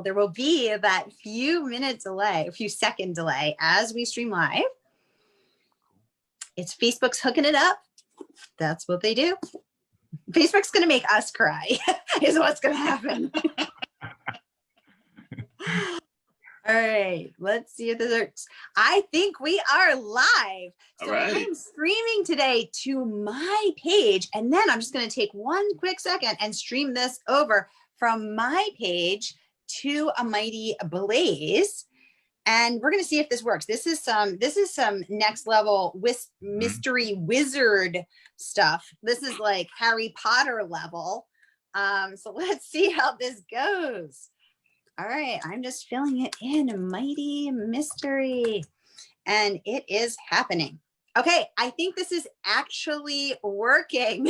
there will be that few minute delay, a few second delay as we stream live. It's Facebook's hooking it up. That's what they do. Facebook's going to make us cry is what's going to happen. All right, let's see if this works. I think we are live. So I'm streaming today to my page, and then I'm just going to take one quick second and stream this over from my page to a mighty blaze. And we're going to see if this works. This is some next level mystery wizard stuff. This is like Harry Potter level. So let's see how this goes. All right, I'm just filling it in, mighty mystery, and it is happening. Okay, I think this is actually working.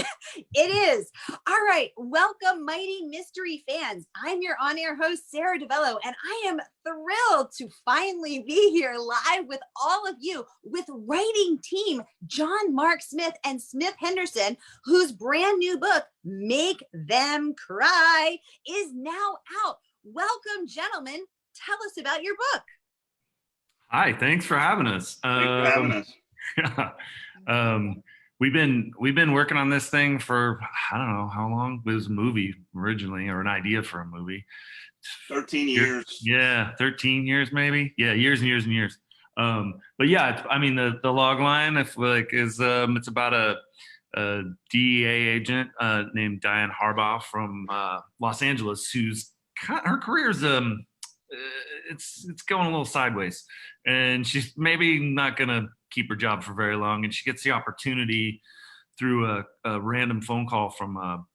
It is. All right, welcome, mighty mystery fans. I'm your on-air host, Sara DiVello, and I am thrilled to finally be here live with all of you with writing team Jon Marc Smith and Smith Henderson, whose brand new book, Make Them Cry, is now out. Welcome, gentlemen. Tell us about your book. Hi, thanks for having us. Yeah. We've been working on this thing for, I don't know how long. It was a movie originally, or an idea for a movie. 13 years. Yeah, 13 years maybe. Yeah, years and years and years. But yeah, I mean the log line, is it's about a DEA agent named Diane Harbaugh from Los Angeles, who's her career's it's going a little sideways, and she's maybe not gonna keep her job for very long. And she gets the opportunity through a random phone call from a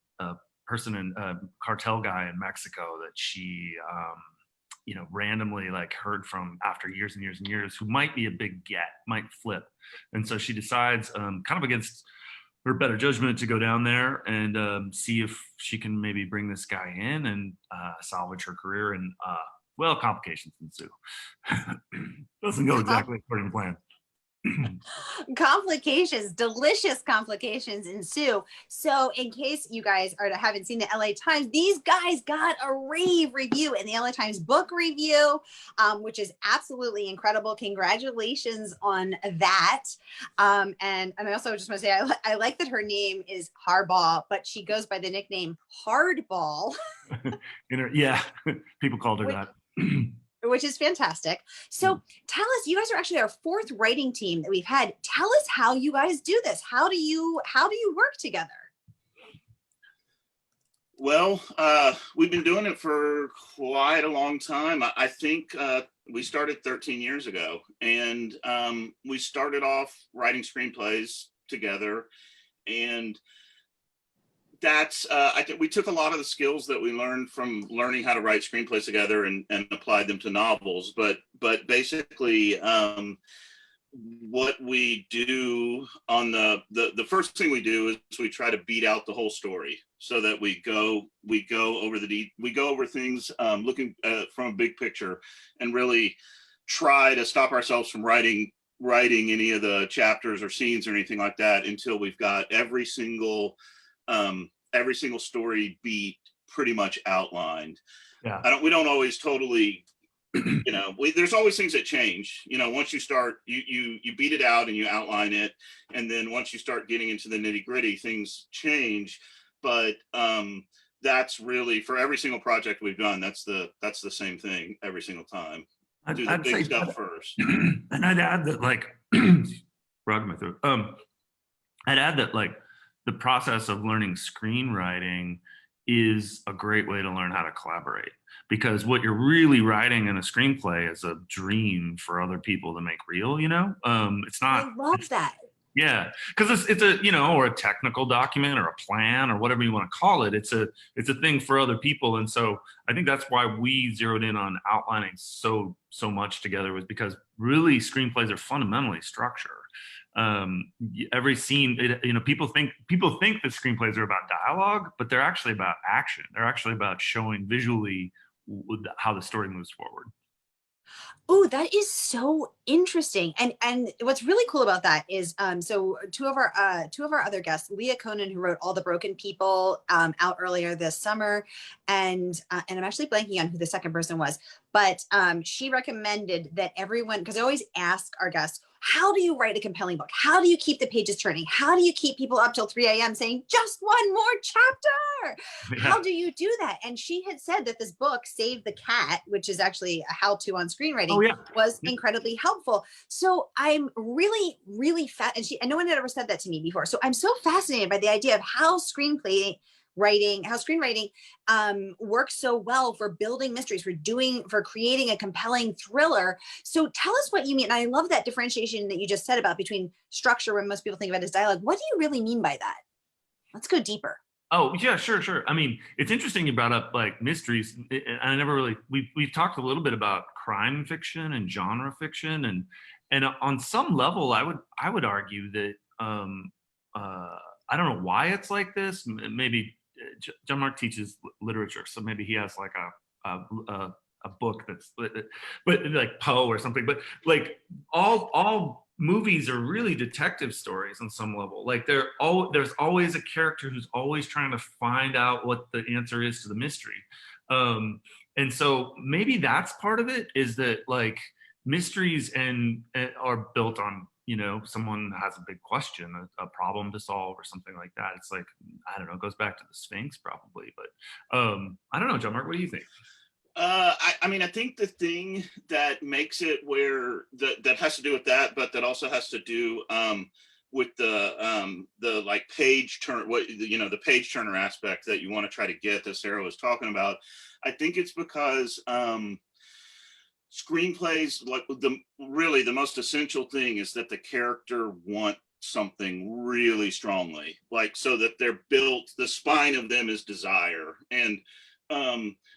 person in a cartel guy in Mexico that she randomly heard from after years and years and years, who might be a big get, might flip. And so she decides, kind of against her better judgment, to go down there and see if she can maybe bring this guy in and salvage her career. And well, complications ensue. Doesn't go exactly according to plan. Complications, delicious complications ensue. So in case you guys haven't seen the LA Times, these guys got a rave review in the LA Times book review, which is absolutely incredible. Congratulations on that. And I also just want to say, I like that her name is Harbaugh, but she goes by the nickname Hardball. Yeah, people called her that. Which is fantastic. So tell us, you guys are actually our fourth writing team that we've had. Tell us how you guys do this. How do you work together? Well, we've been doing it for quite a long time. I think we started 13 years ago, and we started off writing screenplays together. And that's I think we took a lot of the skills that we learned from learning how to write screenplays together and applied them to novels. But basically, what we do on the first thing we do is we try to beat out the whole story, so that we go over things, looking from a big picture, and really try to stop ourselves from writing any of the chapters or scenes or anything like that until we've got every single story beat pretty much outlined. Yeah. We don't always totally, there's always things that change. Once you start, you beat it out and you outline it, and then once you start getting into the nitty gritty, things change. But that's really, for every single project we've done, that's the same thing every single time. Do the big stuff first. And I'd add that, frog in my throat. I'd add that the process of learning screenwriting is a great way to learn how to collaborate, because what you're really writing in a screenplay is a dream for other people to make real. It's not. I love that. Yeah, because it's a or a technical document or a plan or whatever you want to call it. It's a thing for other people, and so I think that's why we zeroed in on outlining so much together, was because really screenplays are fundamentally structure. Every scene, people think that screenplays are about dialogue, but they're actually about action. They're actually about showing visually how the story moves forward. Oh, that is so interesting. And what's really cool about that is so two of our other guests, Leah Conan, who wrote All the Broken People, out earlier this summer, and I'm actually blanking on who the second person was, but she recommended that everyone, because I always ask our guests, how do you write a compelling book? How do you keep the pages turning? How do you keep people up till 3 a.m. saying just one more chapter? Yeah. How do you do that? And she had said that this book, Save the Cat, which is actually a how-to on screenwriting, Oh, yeah. was incredibly helpful. So I'm really, really and no one had ever said that to me before. So I'm so fascinated by the idea of how screenwriting works so well for building mysteries, for creating a compelling thriller. So tell us what you mean. And I love that differentiation that you just said about between structure, when most people think of it as dialogue. What do you really mean by that? Let's go deeper. Oh yeah, sure. I mean, it's interesting you brought up like mysteries. I never really we've talked a little bit about crime fiction and genre fiction, and on some level, I would argue that I don't know why it's like this. Maybe Jon Marc teaches literature, so maybe he has like a book that's, but like Poe or something. But like all movies are really detective stories on some level. Like there's always a character who's always trying to find out what the answer is to the mystery. And so maybe that's part of it, is that like mysteries and are built on, someone has a big question, a problem to solve or something like that. It's like, I don't know, it goes back to the Sphinx probably, but I don't know, Jon Marc, what do you think? I mean, I think the thing that makes it where that has to do with that, but that also has to do with the like page turn, the page turner aspect that you want to try to get, that Sara was talking about. I think it's because screenplays, like the most essential thing is that the character want something really strongly, like, so that they're built, the spine of them is desire. And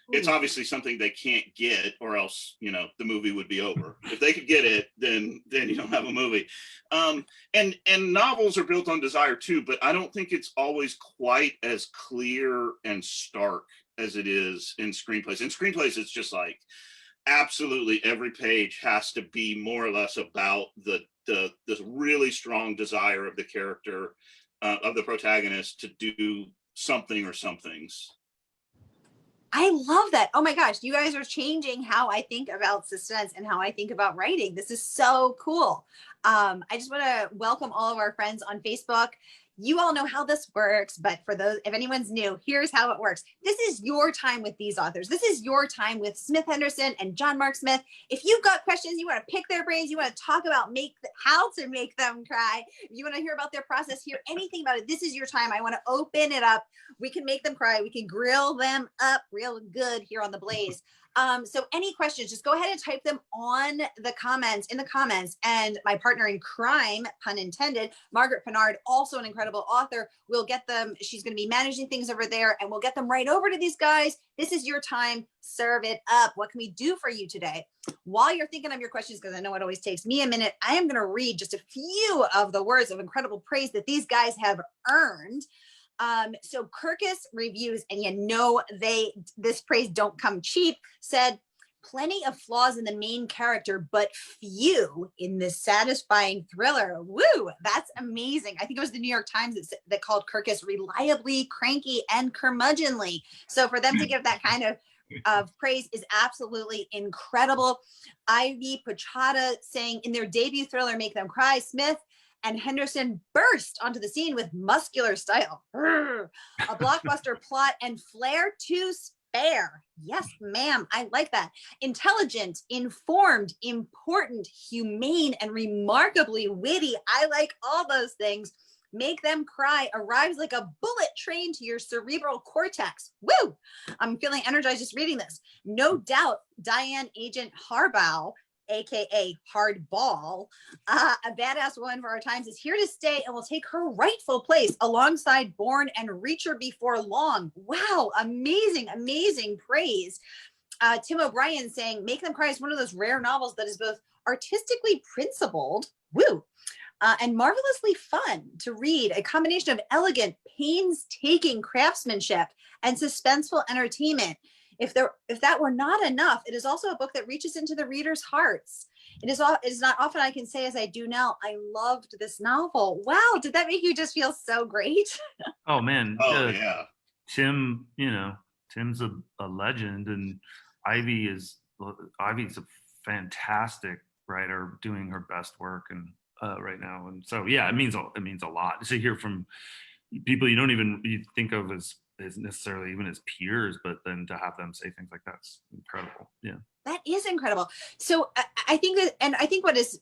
it's obviously something they can't get, or else the movie would be over. If they could get it, then you don't have a movie. And novels are built on desire too, but I don't think it's always quite as clear and stark as it is in screenplays. In screenplays, it's just like absolutely every page has to be more or less about the really strong desire of the character, of the protagonist, to do something or somethings. I love that. Oh my gosh, you guys are changing how I think about suspense and how I think about writing. This is so cool. I just want to welcome all of our friends on Facebook. You all know how this works, but for those, if anyone's new, here's how it works. This is your time with these authors. This is your time with Smith Henderson and Jon Marc Smith. If you've got questions, you want to pick their brains, you want to talk about how to make them cry, if you want to hear about their process, hear anything about it, this is your time. I want to open it up. We can make them cry. We can grill them up real good here on The Blaze. So any questions, just go ahead and type them in the comments, and my partner in crime, pun intended, Margaret Pinard, also an incredible author, will get them. She's going to be managing things over there, and we'll get them right over to these guys. This is your time. Serve it up. What can we do for you today? While you're thinking of your questions, because I know it always takes me a minute, I am going to read just a few of the words of incredible praise that these guys have earned. So Kirkus Reviews, and this praise don't come cheap, said, plenty of flaws in the main character, but few in this satisfying thriller. Woo, that's amazing. I think it was the New York Times that called Kirkus reliably cranky and curmudgeonly. So for them to give that kind of praise is absolutely incredible. Ivy Pochada saying, in their debut thriller, make them cry, Smith and Henderson burst onto the scene with muscular style. A blockbuster plot and flair to spare. Yes, ma'am. I like that. Intelligent, informed, important, humane, and remarkably witty. I like all those things. Make them cry arrives like a bullet train to your cerebral cortex. Woo! I'm feeling energized just reading this. No doubt, Diane Agent Harbaugh, aka Hardball, a badass woman for our times, is here to stay and will take her rightful place alongside Bourne and Reacher before long. Wow, amazing, amazing praise. Tim O'Brien saying, Make Them Cry is one of those rare novels that is both artistically principled, woo, and marvelously fun to read, a combination of elegant, painstaking craftsmanship and suspenseful entertainment. If that were not enough, it is also a book that reaches into the reader's hearts. It is not often I can say as I do now, I loved this novel. Wow, did that make you just feel so great? Oh man, Oh yeah. Tim's a legend, and Ivy's a fantastic writer doing her best work and right now. And so yeah, it means a lot to hear from people you think of as necessarily even as peers, but then to have them say things like that's incredible. Yeah. That is incredible. So I think that, and I think what is,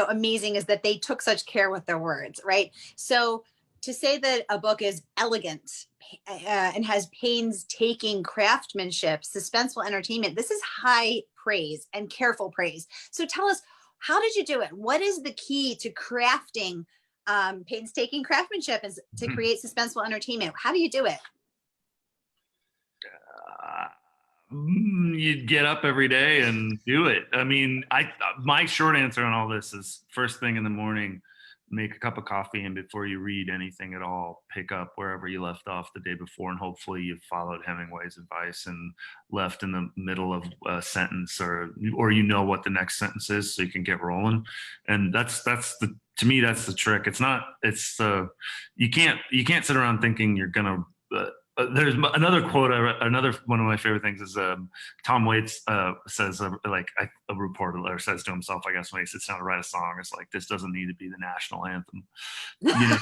amazing is that they took such care with their words, right? So to say that a book is elegant and has painstaking craftsmanship, suspenseful entertainment, this is high praise and careful praise. So tell us, how did you do it? What is the key to crafting painstaking craftsmanship is to create suspenseful entertainment? How do you do it? You get up every day and do it. I mean, my short answer on all this is first thing in the morning, make a cup of coffee, and before you read anything at all, pick up wherever you left off the day before, and hopefully you've followed Hemingway's advice and left in the middle of a sentence, or what the next sentence is, so you can get rolling. And to me that's the trick. You can't sit around thinking you're gonna there's another quote. Another one of my favorite things is Tom Waits says, a reporter says to himself, I guess, when he sits down to write a song, it's like, this doesn't need to be the national anthem. You're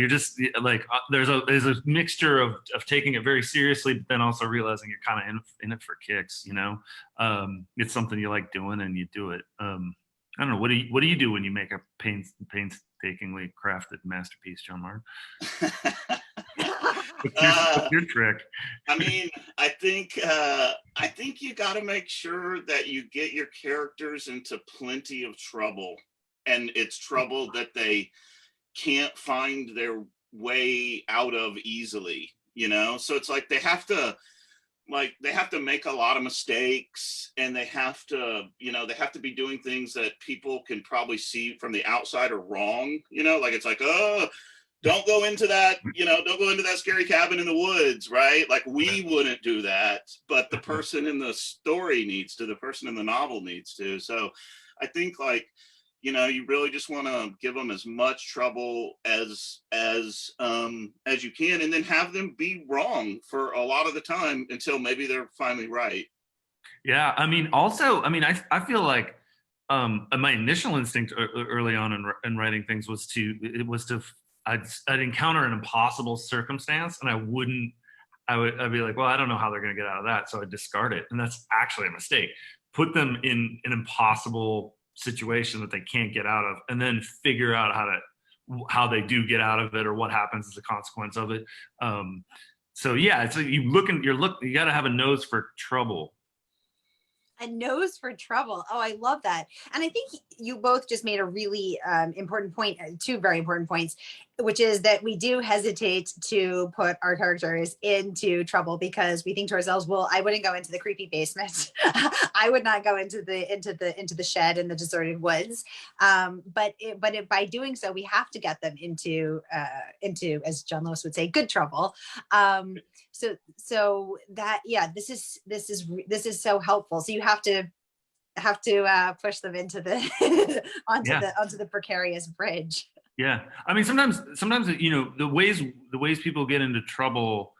just like, there's a mixture of taking it very seriously, but then also realizing you're kind of in it for kicks. It's something you like doing and you do it. I don't know. What do you do when you make a painstakingly crafted masterpiece, Jon Marc? What's your trick? I mean, I think you got to make sure that you get your characters into plenty of trouble, and it's trouble that they can't find their way out of easily. So it's like they have to make a lot of mistakes, and they have to be doing things that people can probably see from the outside are wrong. It's like, oh, don't go into that scary cabin in the woods, right? Like, we wouldn't do that, but the person in the story needs to, the person in the novel needs to. So I think you really just want to give them as much trouble as you can, and then have them be wrong for a lot of the time until maybe they're finally right. Yeah, I mean, I feel like my initial instinct early on in writing things was I'd encounter an impossible circumstance, and I'd be like, well, I don't know how they're going to get out of that, so I'd discard it, and that's actually a mistake. Put them in an impossible situation that they can't get out of, and then figure out how they do get out of it, or what happens as a consequence of it. So yeah, so you got to have a nose for trouble. A nose for trouble. Oh, I love that. And I think you both just made a really important point, two very important points, which is that we do hesitate to put our characters into trouble because we think to ourselves, well, I wouldn't go into the creepy basement. I would not go into the shed in the deserted woods. But by doing so, we have to get them into, as John Lewis would say, good trouble. So that, yeah, this is so helpful. So you have to push them into onto the precarious bridge. Yeah, I mean, sometimes the ways people get into trouble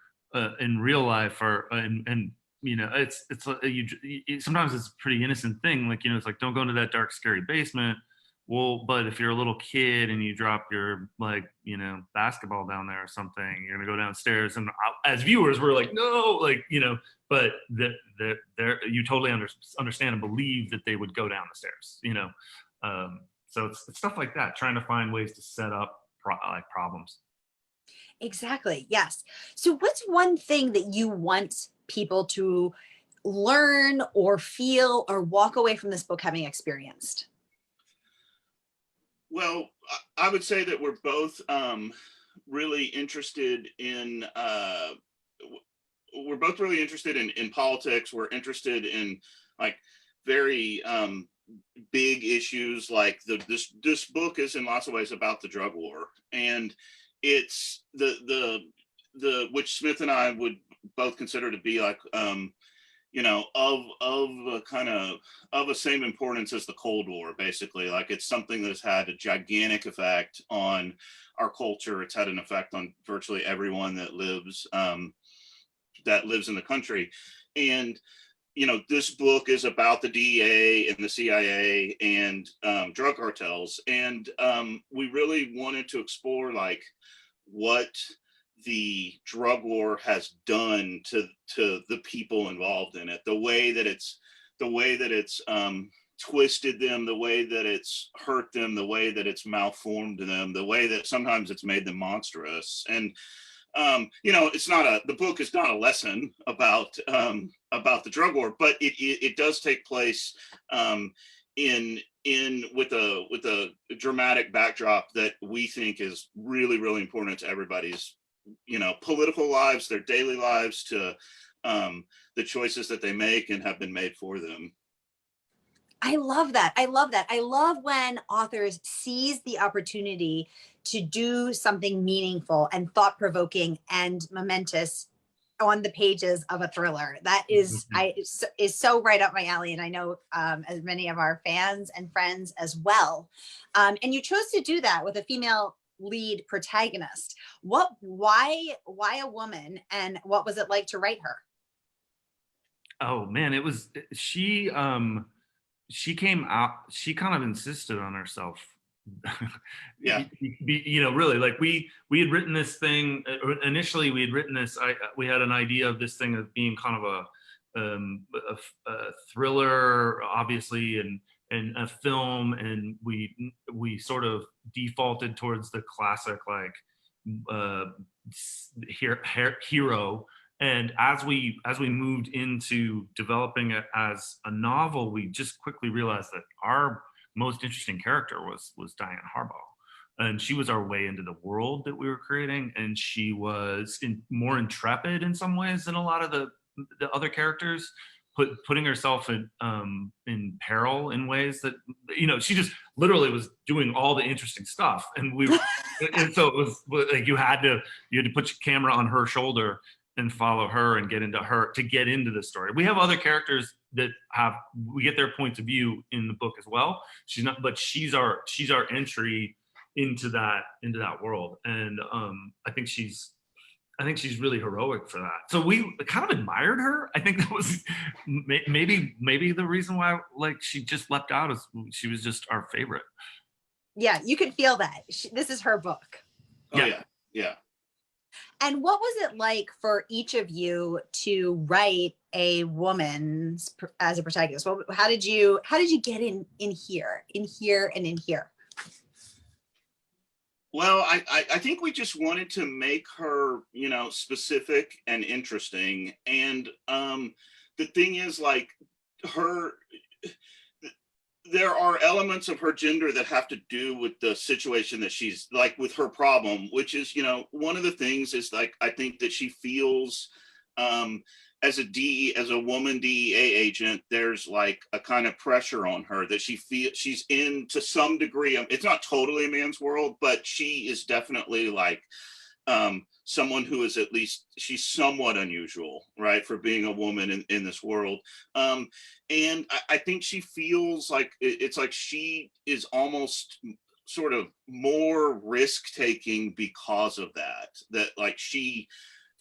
in real life are sometimes it's a pretty innocent thing, like it's like, don't go into that dark scary basement. Well, but if you're a little kid and you drop your basketball down there or something, you're gonna go downstairs, and as viewers we're like, no, but you totally understand and believe that they would go down the stairs, so it's stuff like that, trying to find ways to set up problems. Exactly. Yes. So what's one thing that you want people to learn or feel or walk away from this book having experienced? Well, I would say that we're both really interested in politics. We're interested in very big issues, like this book is in lots of ways about the drug war, and it's the which Smith and I would both consider to be like, you know, of a kind of the same importance as the Cold War, basically. Like, it's something that's had a gigantic effect on our culture. It's had an effect on virtually everyone that lives in the country. And, you know, this book is about the DEA and the CIA and drug cartels. And we really wanted to explore like what the drug war has done to the people involved in it, the way that it's twisted them, the way that it's hurt them, the way that it's malformed them, the way that sometimes it's made them monstrous. And you know, the book is not a lesson about the drug war, but it does take place with a dramatic backdrop that we think is really, really important to everybody's, you know, political lives, their daily lives, to the choices that they make and have been made for them. I love that. I love that. I love when authors seize the opportunity to do something meaningful and thought-provoking and momentous on the pages of a thriller. That is so right up my alley, and I know as many of our fans and friends as well. And you chose to do that with a female lead protagonist. Why a woman, and what was it like to write her? Oh man, she came out, she kind of insisted on herself. Yeah. You know, really, like we had written this thing initially. We had written this. We had an idea of this thing as being kind of a thriller, obviously, and a film, and we sort of defaulted towards the classic like hero. And as we moved into developing it as a novel, we just quickly realized that our most interesting character was Diane Harbaugh, and she was our way into the world that we were creating, and she was more intrepid in some ways than a lot of the other characters, putting herself in peril in ways that, you know, she just literally was doing all the interesting stuff, and and so it was like you had to put your camera on her shoulder and follow her and get into the story. We have other characters that we get their points of view in the book as well. She's our entry into that world. And I think she's really heroic for that. So we kind of admired her. I think that was maybe the reason why, like, she just leapt out as she was just our favorite. Yeah, you could feel that. This is her book. Oh yeah. And what was it like for each of you to write a woman as a protagonist? Well, how did you get in here? Well, I think we just wanted to make her, you know, specific and interesting. And the thing is, like, there are elements of her gender that have to do with the situation that she's, like, with her problem, which is, you know, one of the things is, like, I think that she feels as a woman DEA agent, there's like a kind of pressure on her that she feels she's in, to some degree. It's not totally a man's world, but she is definitely like someone who is, at least she's somewhat unusual, right, for being a woman in this world. And I think she feels like it's like she is almost sort of more risk taking because of that like she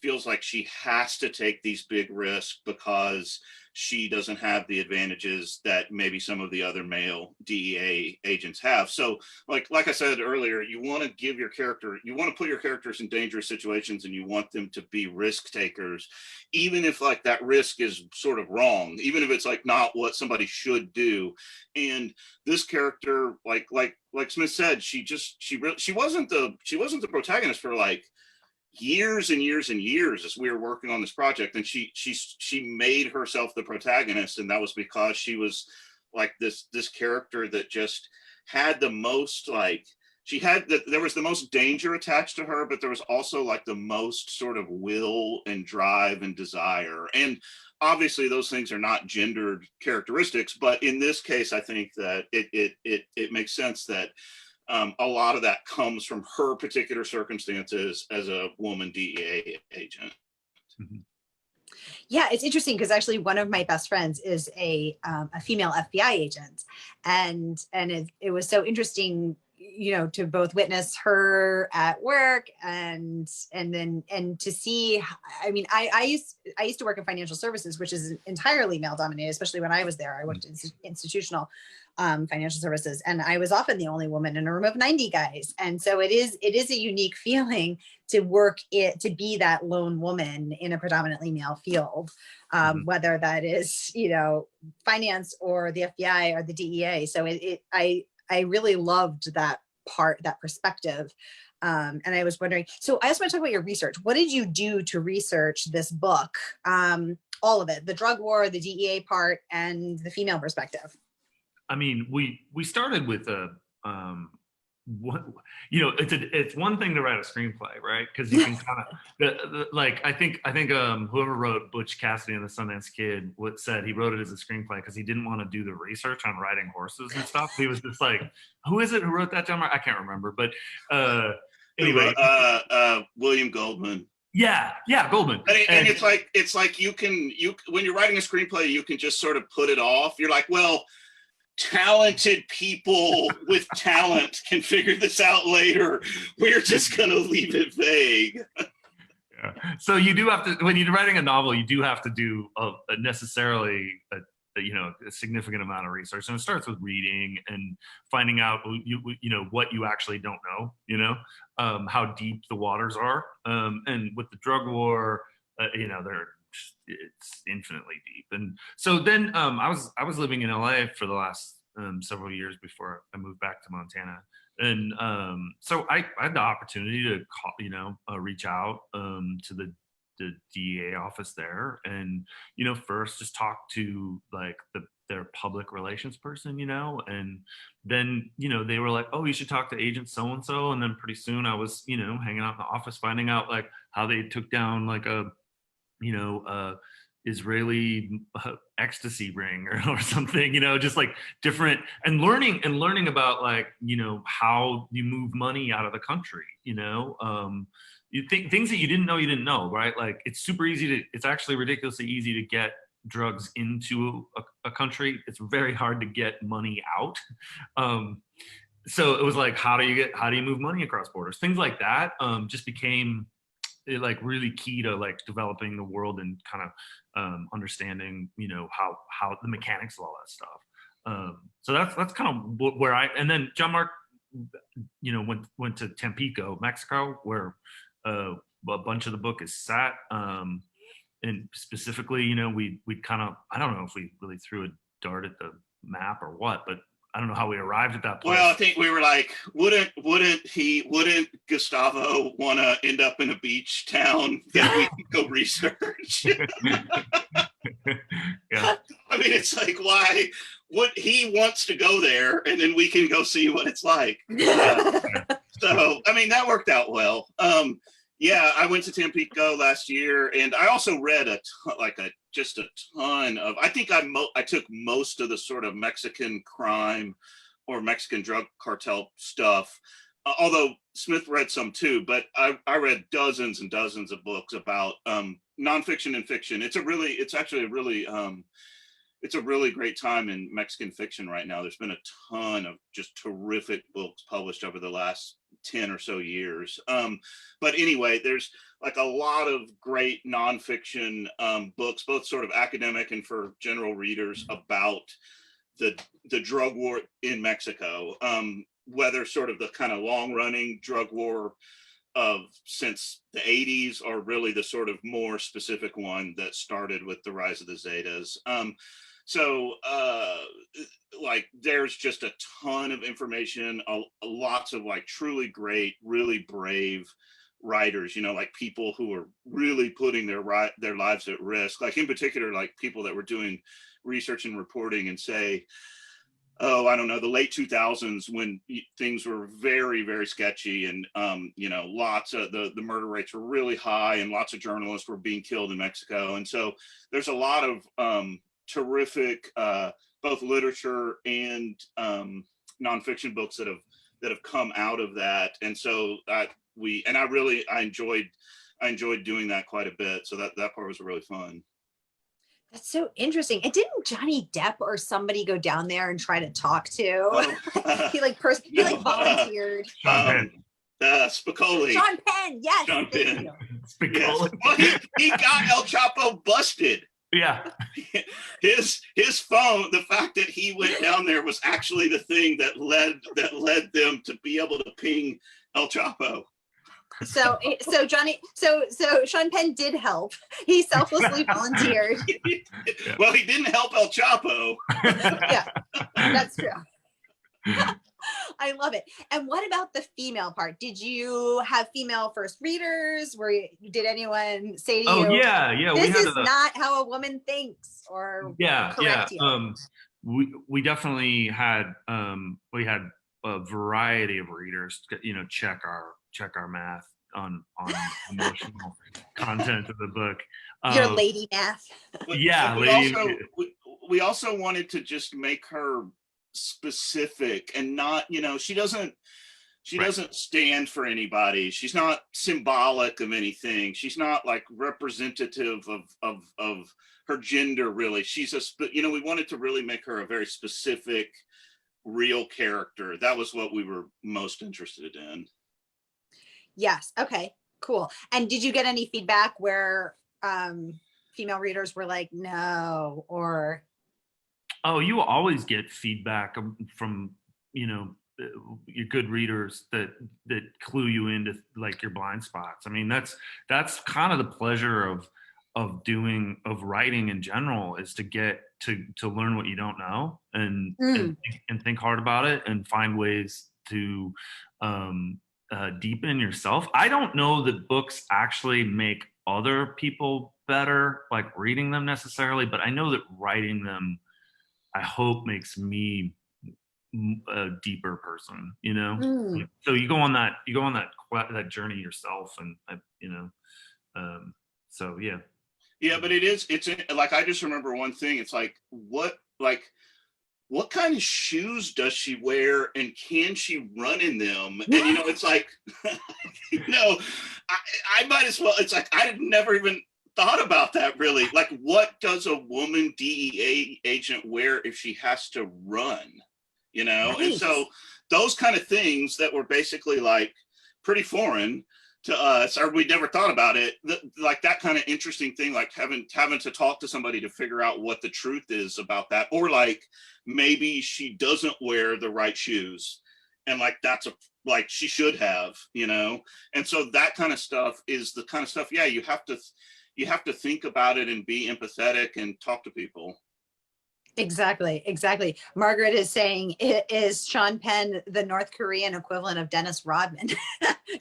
feels like she has to take these big risks because she doesn't have the advantages that maybe some of the other male DEA agents have. So like I said earlier, you want to put your characters in dangerous situations, and you want them to be risk takers, even if like that risk is sort of wrong, even if it's like not what somebody should do. And this character, like Smith said, she wasn't the protagonist for like years and years and years as we were working on this project, and she made herself the protagonist, and that was because she was like this character that just had the most, like, there was the most danger attached to her, but there was also like the most sort of will and drive and desire. And obviously those things are not gendered characteristics, but in this case I think that it makes sense that a lot of that comes from her particular circumstances as a woman DEA agent. Mm-hmm. Yeah, it's interesting because actually one of my best friends is a female FBI agent, and it was so interesting, you know, to both witness her at work and to see. I mean, I used to work in financial services, which is entirely male dominated, especially when I was there. I worked in institutional financial services, and I was often the only woman in a room of 90 guys, and so it is a unique feeling to to be that lone woman in a predominantly male field, whether that is, you know, finance or the FBI or the DEA. So I really loved that perspective. And I was wondering, so I also want to talk about your research. What did you do to research this book? All of it, the drug war, the DEA part, and the female perspective. I mean, we started with you know, it's one thing to write a screenplay, right? Because you can kind of like I think whoever wrote Butch Cassidy and the Sundance Kid said he wrote it as a screenplay because he didn't want to do the research on riding horses and stuff. He was just like, who is it who wrote that, Jon Marc? I can't remember, but anyway, William Goldman. Yeah, Goldman. And it's like you when you're writing a screenplay, you can just sort of put it off. You're like, well, talented people with talent can figure this out later. We're just going to leave it vague. Yeah. So you do have to, when you're writing a novel, you do have to do necessarily a significant amount of research, and it starts with reading and finding out you know what you actually don't know, you know, how deep the waters are, and with the drug war, you know, it's infinitely deep. And so then I was living in LA for the last several years before I moved back to Montana, and so I had the opportunity to call, you know, reach out to the DEA office there, and you know, first just talk to like their public relations person, you know, and then, you know, they were like, oh, you should talk to agent so and so, and then pretty soon I was, you know, hanging out in the office finding out like how they took down like a, you know, Israeli ecstasy ring or something, you know, just like different, and learning about like, you know, how you move money out of the country, you know, you think things that you didn't know, right? Like it's it's actually ridiculously easy to get drugs into a country. It's very hard to get money out. So it was like, how do you move money across borders? Things like that just became like really key to like developing the world and kind of understanding, you know, how the mechanics of all that stuff. So that's kind of where and then Jon Marc, you know, went to Tampico, Mexico, where a bunch of the book is set. And specifically, you know, we kind of, I don't know if we really threw a dart at the map or what, but I don't know how we arrived at that place. Well, I think we were like, wouldn't Gustavo want to end up in a beach town that we could go research? Yeah. I mean, it's like, why would he wants to go there and then we can go see what it's like. So, I mean, that worked out well. Yeah, I went to Tampico last year, and I also read just a ton of. I think I took most of the sort of Mexican crime or Mexican drug cartel stuff. Although Smith read some too, but I read dozens and dozens of books about nonfiction and fiction. It's a really great time in Mexican fiction right now. There's been a ton of just terrific books published over the last 10 or so years. But anyway, there's like a lot of great nonfiction books, both sort of academic and for general readers, about the drug war in Mexico, whether sort of the kind of long running drug war of since the 80s or really the sort of more specific one that started with the rise of the Zetas. So like there's just a ton of information, lots of like truly great, really brave writers, you know, like people who are really putting their lives at risk, like in particular, like people that were doing research and reporting and say, oh, I don't know, the late 2000s when things were very, very sketchy, and you know, lots of the murder rates were really high and lots of journalists were being killed in Mexico. And so there's a lot of terrific both literature and nonfiction books that have come out of that. And so I enjoyed doing that quite a bit. So that part was really fun. That's so interesting. And didn't Johnny Depp or somebody go down there and try to talk to? He volunteered. Spicoli. Sean Penn, yes. Sean Penn. Spicoli. Yes. Well, he got El Chapo busted. Yeah. His phone, the fact that he went down there was actually the thing that led them to be able to ping El Chapo. So Sean Penn did help. He selflessly volunteered. Well, he didn't help El Chapo. Yeah, that's true. I love it. And what about the female part? Did you have female first readers? Did anyone say to you, yeah, this is not how a woman thinks, or correct you? We definitely had a variety of readers, check our math on emotional content of the book. Your lady math. Yeah, we also wanted to just make her specific and not, she doesn't stand for anybody. She's not symbolic of anything. She's not like representative of her gender, really. We wanted to really make her a very specific, real character. That was what we were most interested in. Yes. Okay, cool. And did you get any feedback where female readers were like, no, or? Oh, you always get feedback from, your good readers that clue you into like your blind spots. I mean, that's kind of the pleasure of writing in general, is to get to learn what you don't know and think hard about it and find ways to deepen yourself. I don't know that books actually make other people better, like reading them necessarily, but I know that writing them, I hope, makes me a deeper person, So you go on that journey yourself, and so yeah. Yeah, but it's like, I just remember one thing. It's like, what kind of shoes does she wear, and can she run in them? And it's like, I might as well. It's like, I had never even thought about that, really. Like, what does a woman DEA agent wear if she has to run? Right. And so those kind of things that were basically like pretty foreign to us, or we never thought about it, like that kind of interesting thing, like having to talk to somebody to figure out what the truth is about that, or like maybe she doesn't wear the right shoes, and like that's like she should have, and so that kind of stuff is the kind of stuff, you have to think about it and be empathetic and talk to people. Exactly. Margaret is saying, is Sean Penn the North Korean equivalent of Dennis Rodman?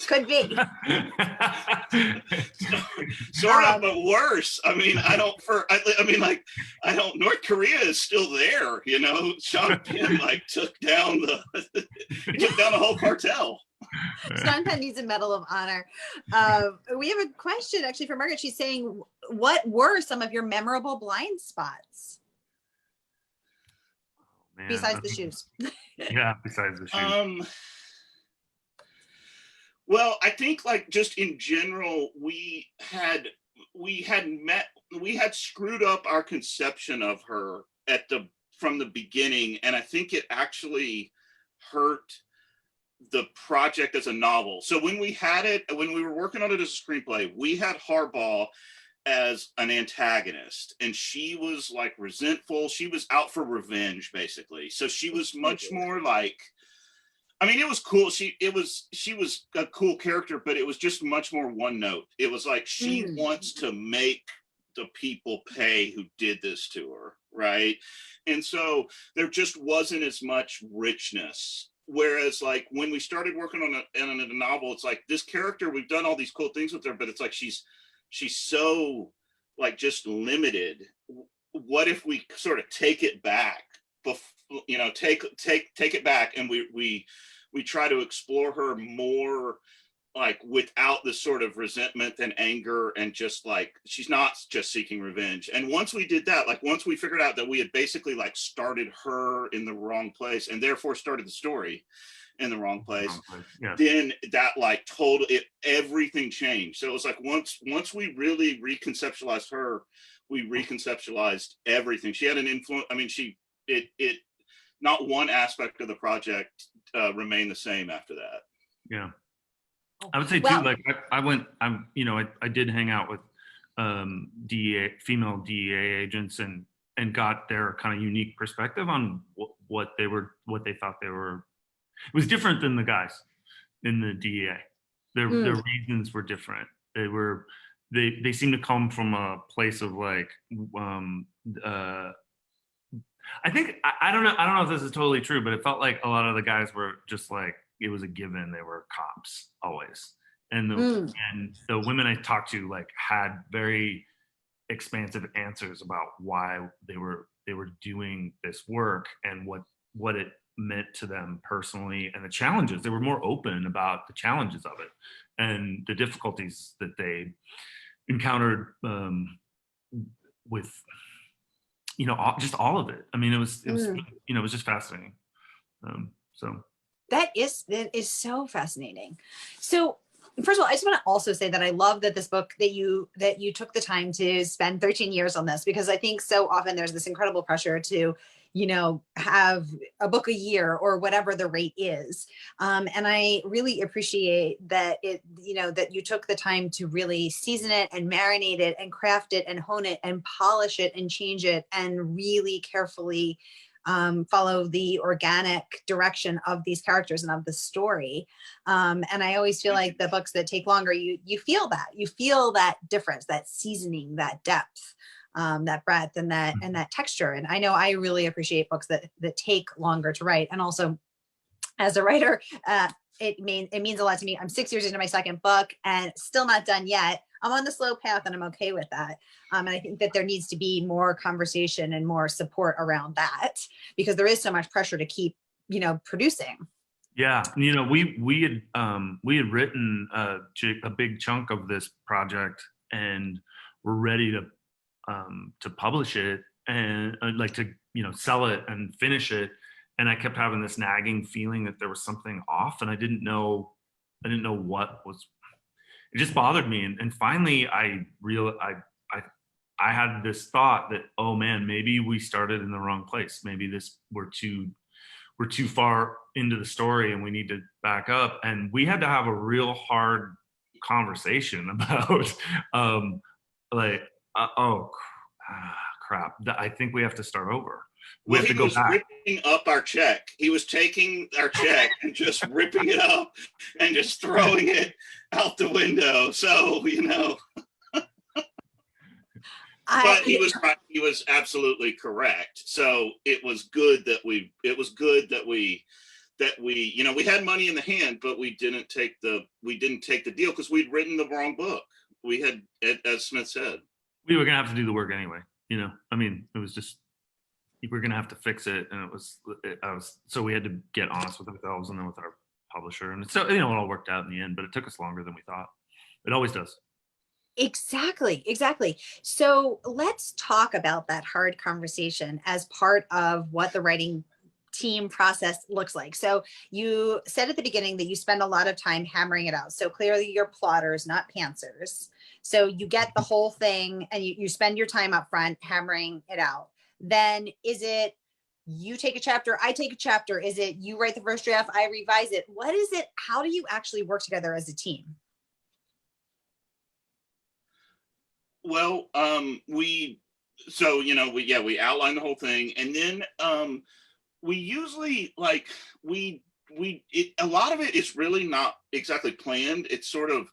Could be. Sort of, but worse. I mean, North Korea is still there, Sean Penn took down the whole cartel. Sean Penn needs a Medal of Honor. We have a question actually for Margaret. She's saying, what were some of your memorable blind spots? Besides the shoes. Yeah, besides the shoes. Well, I think like just in general, we had screwed up our conception of her from the beginning, and I think it actually hurt the project as a novel. So when we were working on it as a screenplay, we had Harbaugh as an antagonist, and she was like resentful. She was out for revenge, basically. So she was much more like, I mean, it was cool. She was a cool character, but it was just much more one note. It was like, she wants to make the people pay who did this to her, right? And so there just wasn't as much richness. Whereas like when we started working on a novel, it's like, this character, we've done all these cool things with her, but it's like she's so like just limited. What if we sort of take it back, take it back, and we try to explore her more like without the sort of resentment and anger, and just like she's not just seeking revenge. And once we did that, like once we figured out that we had basically like started her in the wrong place and therefore started the story, in the wrong place. Yeah. Then that like total it, everything changed. So it was like once we really reconceptualized her, we reconceptualized everything. She had an influence. I mean, it not one aspect of the project remained the same after that. Yeah. I would say too, like I did hang out with female DEA agents and got their kind of unique perspective on what they thought they were. It was different than the guys in the DEA. Their reasons were different. They seemed to come from a place of like I think I don't know if this is totally true, but it felt like a lot of the guys were just like it was a given they were cops always. And the women I talked to like had very expansive answers about why they were doing this work and what it meant to them personally and the challenges. They were more open about the challenges of it and the difficulties that they encountered with just all of it. I mean, it was just fascinating. So that is so fascinating. So first of all, I just want to also say that I love that this book that you took the time to spend 13 years on this, because I think so often there's this incredible pressure to, have a book a year or whatever the rate is. And I really appreciate that that you took the time to really season it and marinate it and craft it and hone it and polish it and change it and really carefully follow the organic direction of these characters and of the story. And I always feel like the books that take longer, you feel that difference, that seasoning, that depth, that breadth and that texture. And I know I really appreciate books that take longer to write. And also as a writer, it means a lot to me. I'm 6 years into my second book and still not done yet. I'm on the slow path and I'm okay with that. And I think that there needs to be more conversation and more support around that, because there is so much pressure to keep, producing. Yeah. We had written a big chunk of this project and we're ready to publish it and sell it and finish it. And I kept having this nagging feeling that there was something off and I didn't know what was. It just bothered me. And finally I had this thought that, oh man, maybe we started in the wrong place. Maybe we're too far into the story and we need to back up. And we had to have a real hard conversation about crap. I think we have to start over. We have to go back. Ripping up our check. He was taking our check and just ripping it up and just throwing it out the window. So, but he was right. He was absolutely correct. So it was good that we we had money in the hand, but we didn't take the deal because we'd written the wrong book. We had, as Smith said, we were going to have to do the work anyway. I mean, it was just, we're going to have to fix it. And so we had to get honest with ourselves and then with our publisher. And so, it all worked out in the end, but it took us longer than we thought. It always does. Exactly. So let's talk about that hard conversation as part of what the writing team process looks like. So you said at the beginning that you spend a lot of time hammering it out. So clearly you're plotters, not pantsers. So you get the whole thing and you spend your time up front hammering it out. Then is it you take a chapter, I take a chapter? Is it you write the first draft, I revise it? What is it? How do you actually work together as a team? Well, we outline the whole thing, and then we usually a lot of it is really not exactly planned. It's sort of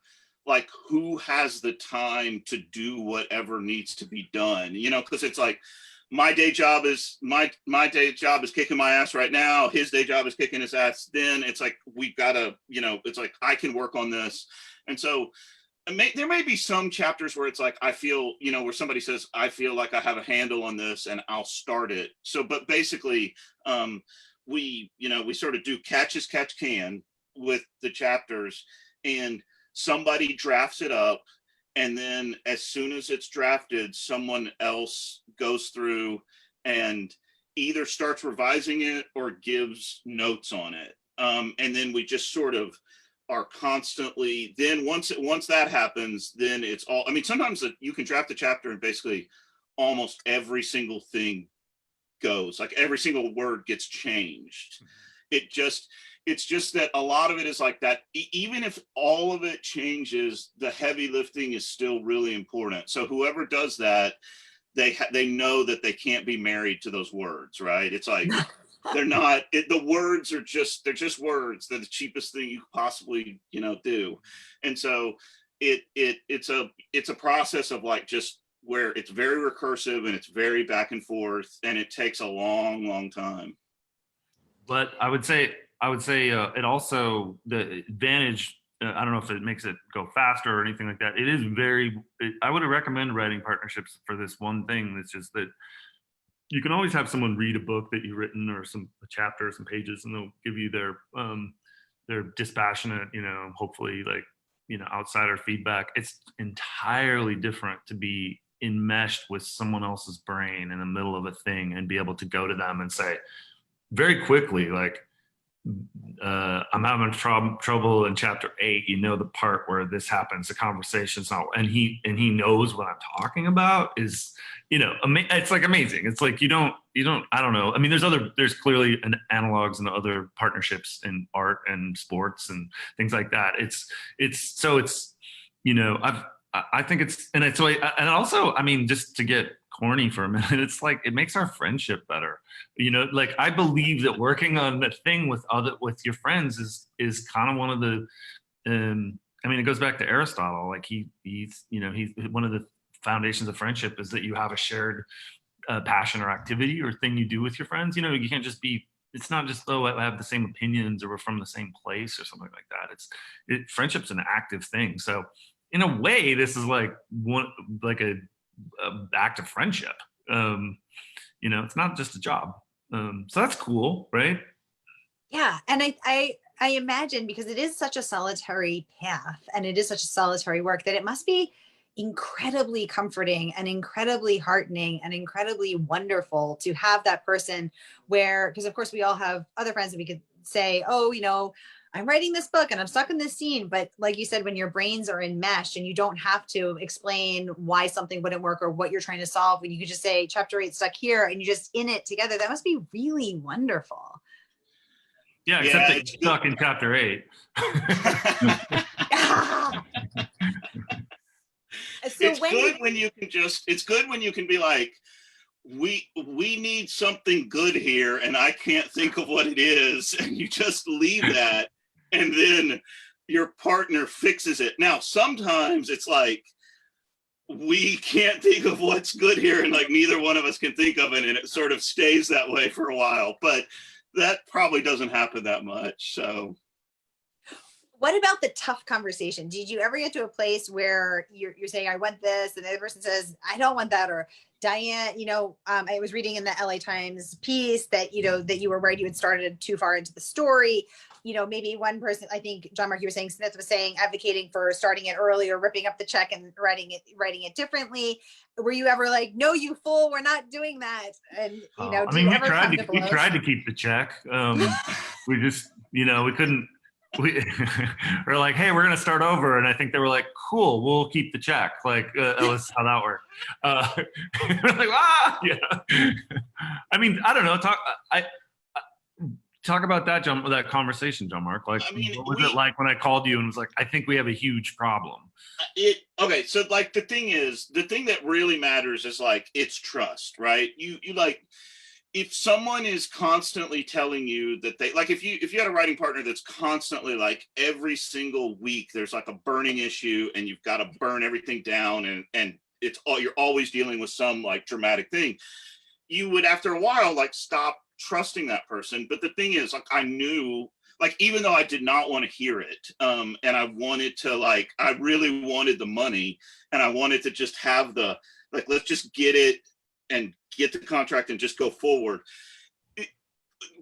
like who has the time to do whatever needs to be done, because it's like my day job is kicking my ass right now. His day job is kicking his ass. Then it's like we've got to, it's like I can work on this, and so. There may be some chapters where it's like I feel, where somebody says I feel like I have a handle on this and I'll start it. So, but basically, we sort of do catch as catch can with the chapters, and somebody drafts it up, and then as soon as it's drafted, someone else goes through and either starts revising it or gives notes on it. And then we just sort of are constantly, then once that happens, then it's all, I mean, sometimes you can draft a chapter and basically almost every single thing goes, like every single word gets changed. It's just that a lot of it is like that. Even if all of it changes, the heavy lifting is still really important. So whoever does that, they know that they can't be married to those words, right? It's like, they're not, the words are just, they're just words. They're the cheapest thing you could possibly, do. And so it's a process of like, just where it's very recursive and it's very back and forth, and it takes a long, long time. But I would say it also, the advantage, I don't know if it makes it go faster or anything like that. It is I would recommend writing partnerships for this one thing. It's just that you can always have someone read a book that you've written, or a chapter or some pages, and they'll give you their dispassionate, hopefully like, outsider feedback. It's entirely different to be enmeshed with someone else's brain in the middle of a thing and be able to go to them and say very quickly, like, I'm having trouble in chapter 8. The part where this happens, the conversation's not, and he knows what I'm talking about is, it's like amazing. It's like, you don't, I don't know. I mean, there's clearly analogs and other partnerships in art and sports and things like that. I think it's, and also, I mean, just to get corny for a minute, it's like, it makes our friendship better. Like, I believe that working on the thing with your friends is kind of one of the, I mean, it goes back to Aristotle. Like he's one of the foundations of friendship is that you have a shared passion or activity or thing you do with your friends. You can't just be, it's not just, oh, I have the same opinions or we're from the same place or something like that. Friendship's an active thing. So in a way, this is like a act of friendship. It's not just a job. So that's cool, right? Yeah. And I imagine, because it is such a solitary path and it is such a solitary work, that it must be incredibly comforting and incredibly heartening and incredibly wonderful to have that person where, because of course we all have other friends that we could say, oh, I'm writing this book and I'm stuck in this scene. But like you said, when your brains are enmeshed and you don't have to explain why something wouldn't work or what you're trying to solve, when you could just say chapter 8 stuck here and you're just in it together, that must be really wonderful. Yeah, except that you're stuck in chapter 8. It's good when you can be like, we need something good here and I can't think of what it is, and you just leave that and then your partner fixes it. Now sometimes it's like, we can't think of what's good here and like neither one of us can think of it, and it sort of stays that way for a while, but that probably doesn't happen that much. So what about the tough conversation? Did you ever get to a place where you're saying, I want this, and the other person says, I don't want that? Or Diane, I was reading in the LA Times piece that, that you were worried you had started too far into the story. Maybe one person, I think Jon Marc, you were saying, Smith was saying, advocating for starting it early or ripping up the check and writing it differently. Were you ever like, no, you fool, we're not doing that? And, I mean, we tried to keep the check. We just, we couldn't. We're like, hey, we're gonna start over, and I think they were like, cool, we'll keep the check. Like, that was how that worked. We're like, yeah. I mean, I don't know. Talk about that, that conversation, Jon Marc. Like, I mean, what was it like when I called you and was like, I think we have a huge problem? Okay, so like the thing that really matters is like, it's trust, right? You like, if someone is constantly telling you that they, like, if you had a writing partner that's constantly like every single week there's like a burning issue and you've got to burn everything down and it's all, you're always dealing with some like dramatic thing, you would after a while like stop trusting that person. But the thing is, like, I knew, like, even though I did not want to hear it, and I wanted to, like, I really wanted the money and I wanted to just have the, like, let's just get it and get the contract and just go forward,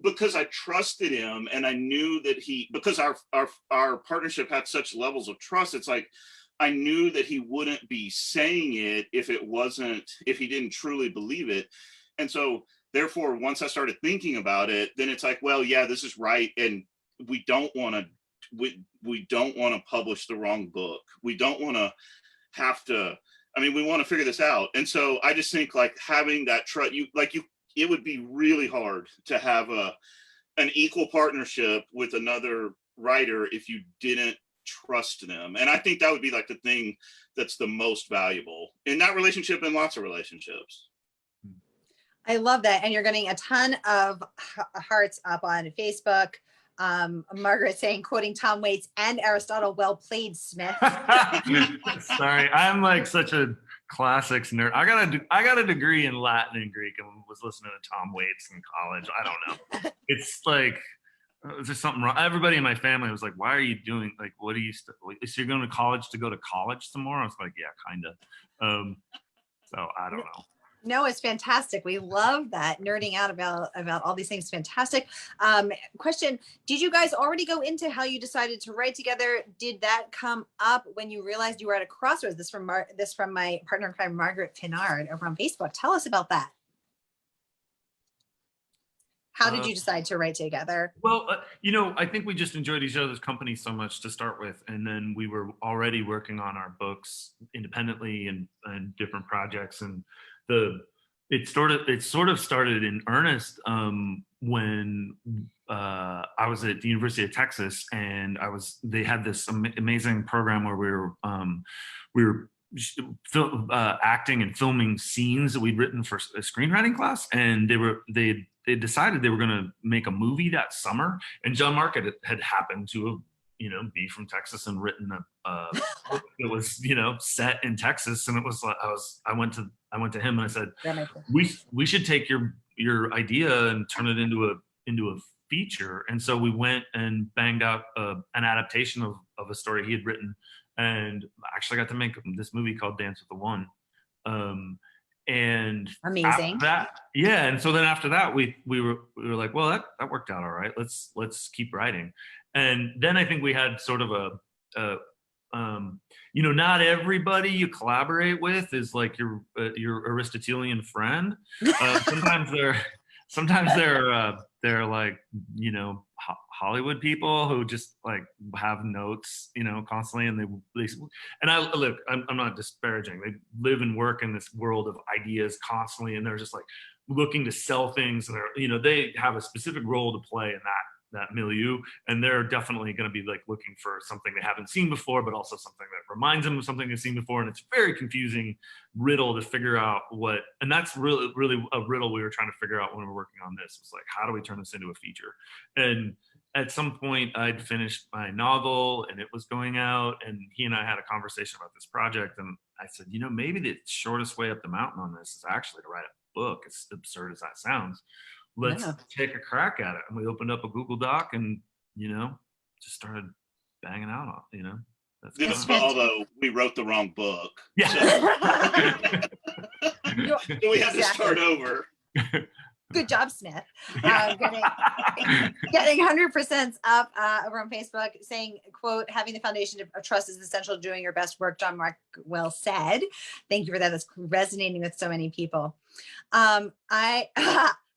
because I trusted him and I knew that because our partnership had such levels of trust, it's like, I knew that he wouldn't be saying it if he didn't truly believe it. And so therefore, once I started thinking about it, then it's like, well, yeah, this is right. And we don't want to we don't want to publish the wrong book. We don't want to have to, I mean, we want to figure this out. And so I just think like having that trust, it would be really hard to have an equal partnership with another writer if you didn't trust them. And I think that would be like the thing that's the most valuable in that relationship and lots of relationships. I love that. And you're getting a ton of hearts up on Facebook. Margaret saying, quoting Tom Waits and Aristotle, well played, Smith. Sorry, I'm like such a classics nerd. I got a degree in Latin and Greek and was listening to Tom Waits in college. I don't know. It's like, is there something wrong? Everybody in my family was like, why are you doing, like, what are you, so you're going to college to go to college tomorrow? I was like, yeah, kind of. So I don't know. No, it's fantastic. We love that, nerding out about all these things. Fantastic. Question: did you guys already go into how you decided to write together? Did that come up when you realized you were at a crossroads? This from my partner in crime, Margaret Pinard, over on Facebook. Tell us about that. How did you decide to write together? Well, I think we just enjoyed each other's company so much to start with, and then we were already working on our books independently and different projects, and it sort of started in earnest when I was at the University of Texas, and they had this amazing program where we were acting and filming scenes that we'd written for a screenwriting class, and they decided they were going to make a movie that summer, and Jon Marc had happened to be from Texas and written a book that was set in Texas, and it was I went to him and I said, we should take your idea and turn it into a feature. And so we went and banged out an adaptation of a story he had written, and actually got to make this movie called Dance with the One. And amazing. And so then after that, we were like, well, that worked out all right. Let's keep writing. And then I think we had sort of not everybody you collaborate with is like your Aristotelian friend. Sometimes they're like Hollywood people who just like have notes constantly, and they and I look, I'm not disparaging. They live and work in this world of ideas constantly, and they're just like looking to sell things, and they have a specific role to play in that milieu, and they're definitely going to be like looking for something they haven't seen before, but also something that reminds them of something they've seen before. And it's a very confusing riddle to figure out and that's really a riddle we were trying to figure out when we were working on this. It's like, how do we turn this into a feature? And at some point I'd finished my novel and it was going out, and he and I had a conversation about this project, and I said, maybe the shortest way up the mountain on this is actually to write a book, as absurd as that sounds. Let's take a crack at it. And we opened up a Google Doc and, just started banging out on, although we wrote the wrong book. Yeah. So we had to start over. Good job, Smith. Getting 100% up over on Facebook, saying, quote, having the foundation of trust is essential to doing your best work. Jon Marc, well said. Thank you for that. That's resonating with so many people.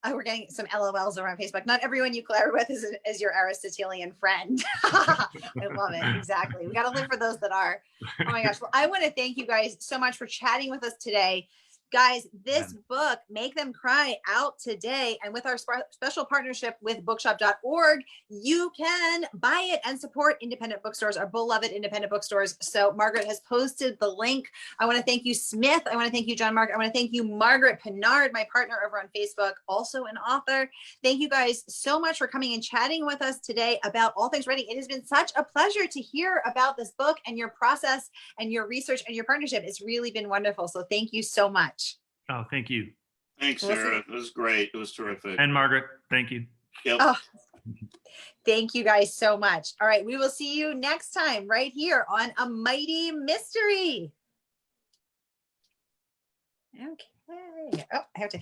We're getting some LOLs over on Facebook. Not everyone you collaborate with is your Aristotelian friend. I love it. Exactly. We got to live for those that are. Oh my gosh. Well, I want to thank you guys so much for chatting with us today. Guys, this book, Make Them Cry, out today. And with our special partnership with bookshop.org, you can buy it and support independent bookstores, our beloved independent bookstores. So Margaret has posted the link. I want to thank you, Smith. I want to thank you, Jon Marc. I want to thank you, Margaret Pinard, my partner over on Facebook, also an author. Thank you guys so much for coming and chatting with us today about all things writing. It has been such a pleasure to hear about this book and your process and your research and your partnership. It's really been wonderful. So thank you so much. Oh, thank you. Thanks, Sarah. It was great. It was terrific. And Margaret, thank you. Yep. Oh, thank you guys so much. All right. We will see you next time right here on A Mighty Mystery. Okay. Oh, I have to.